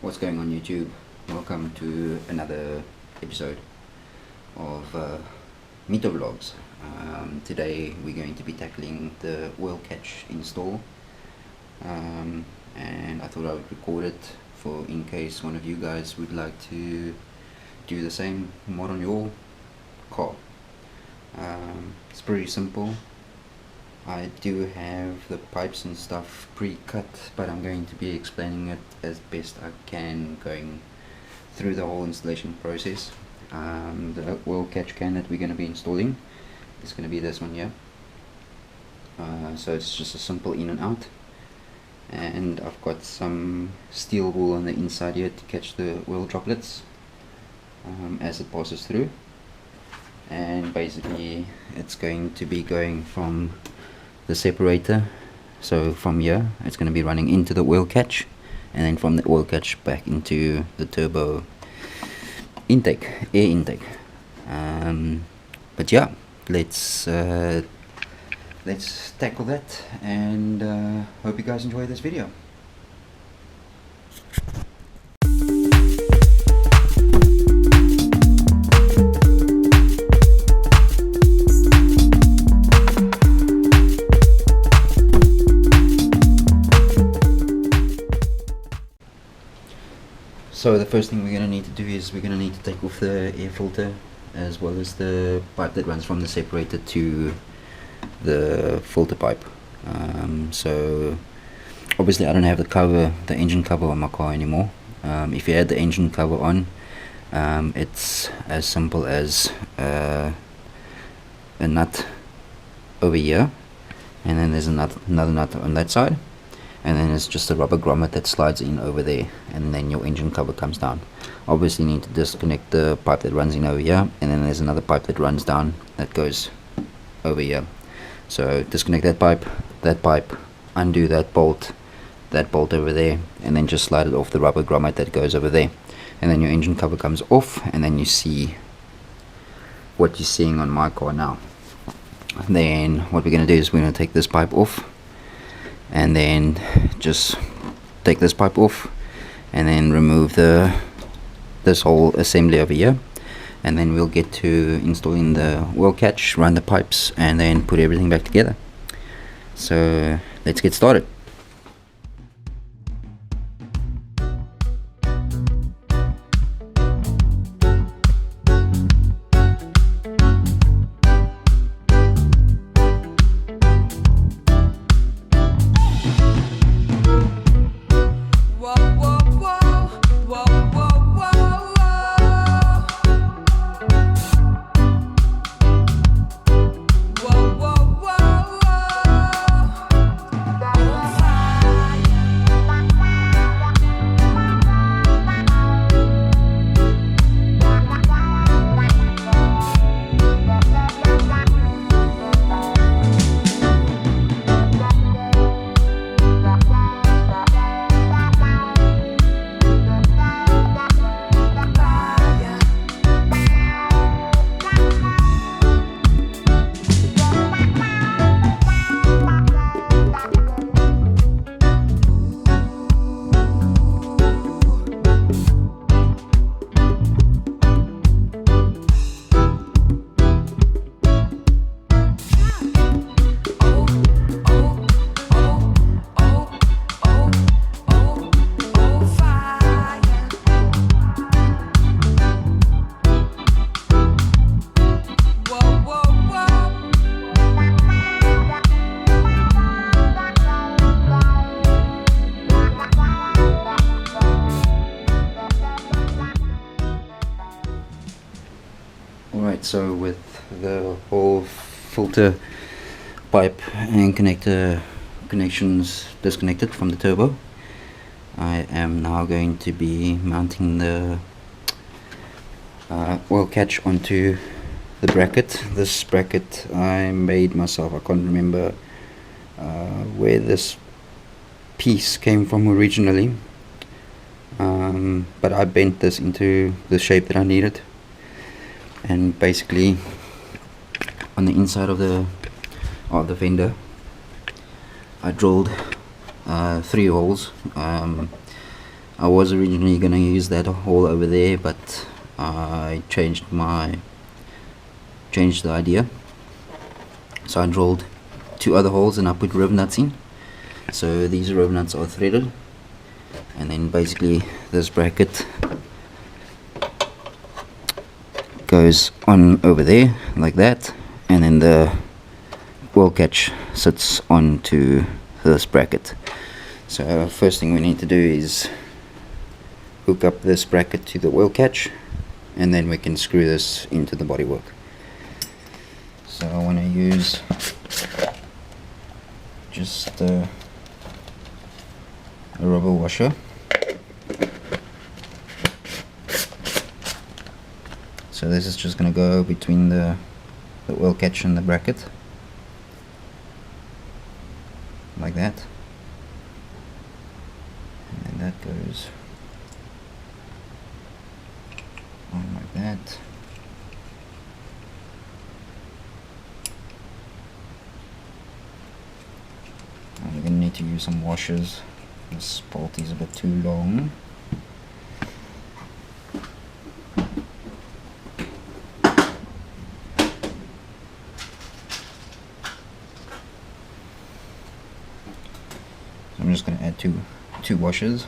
What's going on YouTube? Welcome to another episode of Mito Vlogs. Today we're going to be tackling the oil catch install, and I thought I would record it for in case one of you guys would like to do the same mod on your car. It's pretty simple. I do have the pipes and stuff pre-cut, but I'm going to be explaining it as best I can going through the whole installation process. The oil catch can that we're going to be installing is going to be this one here. So it's just a simple in and out, and I've got some steel wool on the inside here to catch the oil droplets as it passes through. And basically it's going to be going from the separator, so from here it's going to be running into the oil catch, and then from the oil catch back into the turbo intake, air intake. But yeah, let's tackle that, and hope you guys enjoy this video. So the first thing we're going to need to do is we're going to need to take off the air filter, as well as the pipe that runs from the separator to the filter pipe. So obviously I don't have the engine cover on my car anymore. If you had the engine cover on, it's as simple as a nut over here, and then there's another nut on that side, and then it's just a rubber grommet that slides in over there, and then your engine cover comes down. Obviously you need to disconnect the pipe that runs in over here, and then there's another pipe that runs down that goes over here. So disconnect that pipe, undo that bolt over there, and then just slide it off the rubber grommet that goes over there, and then your engine cover comes off, and then you see what you're seeing on my car now. Then what we're going to do is we're going to take this pipe off, and then just take this pipe off, and then remove this whole assembly over here, and then we'll get to installing the oil catch, run the pipes, and then put everything back together. So let's get started. Alright, so with the whole filter pipe and connections disconnected from the turbo, I am now going to be mounting the oil catch onto the bracket. This bracket I made myself. I can't remember where this piece came from originally, but I bent this into the shape that I needed. And basically on the inside of the fender I drilled 3 holes I was originally going to use that hole over there, but I changed the idea. So I drilled 2 other holes and I put rib nuts in. So these rib nuts are threaded, and then basically this bracket goes on over there like that, and then the wheel catch sits onto this bracket. So first thing we need to do is hook up this bracket to the wheel catch, and then we can screw this into the bodywork. So I want to use just a rubber washer. So this is just going to go between the wheel catch and the bracket, like that, and then that goes on like that. And we're going to need to use some washers. This bolt is a bit too long. I'm just going to add two washers.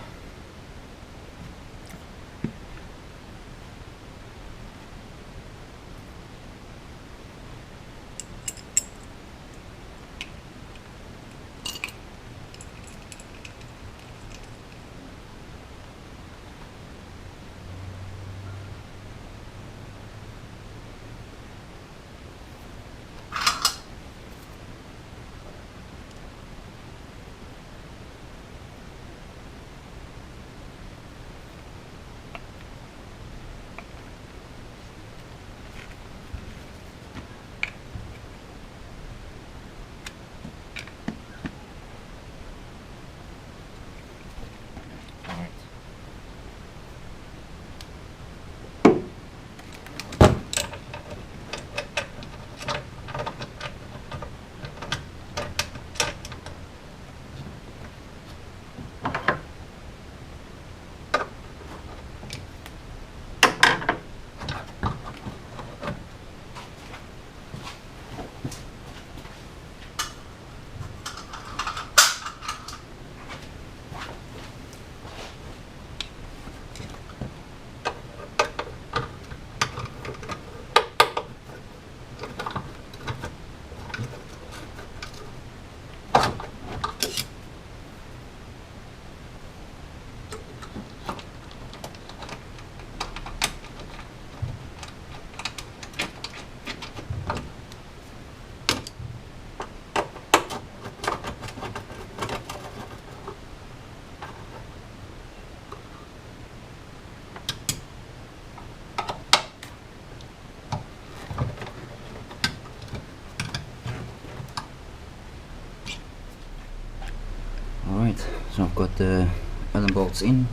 Alright, so I've got the Allen bolts in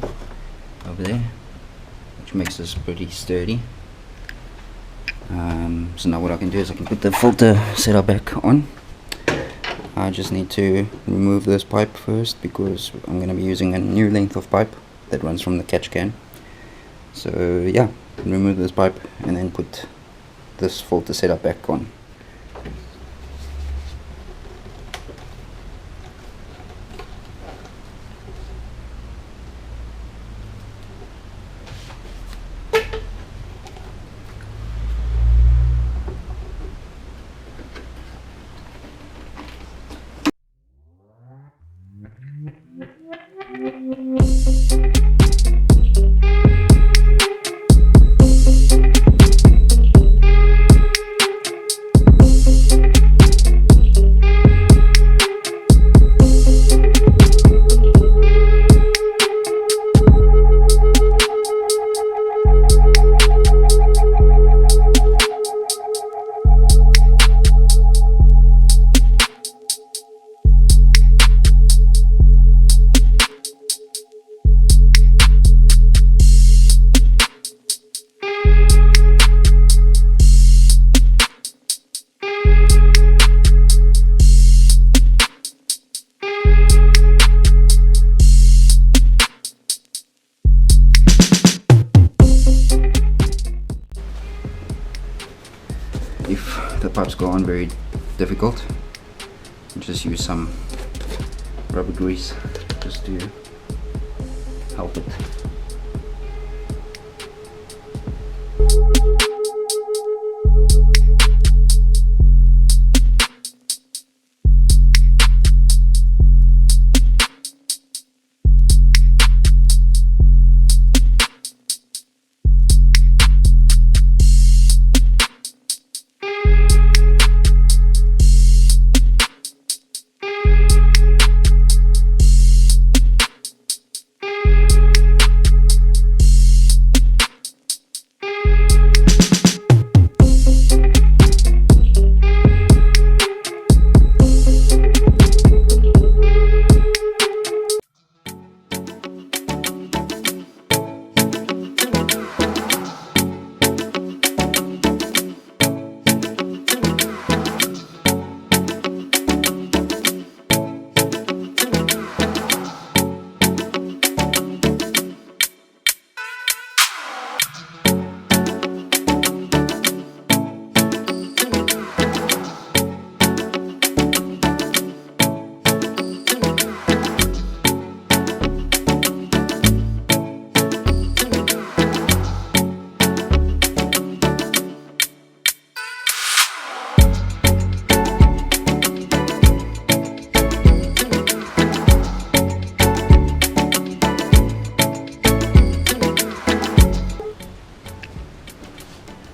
over there, which makes this pretty sturdy. So now what I can do is I can put the filter setup back on. I just need to remove this pipe first, because I'm going to be using a new length of pipe that runs from the catch can. So yeah, remove this pipe and then put this filter setup back on. pipes aren't very difficult. Just use some rubber grease just to help it.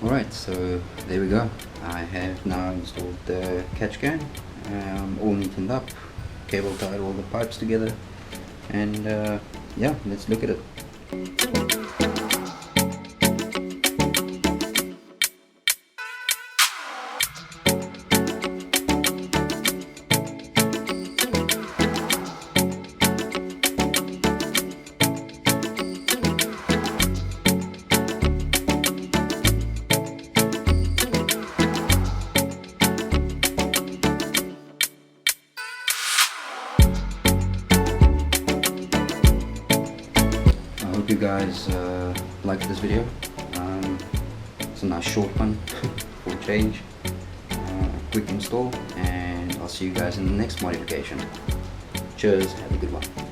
Alright, so there we go. I have now installed the catch can, all neatened up, cable tied all the pipes together, and yeah, let's look at it. I hope you guys liked this video. It's a nice short one for change, quick install, and I'll see you guys in the next modification. Cheers, have a good one.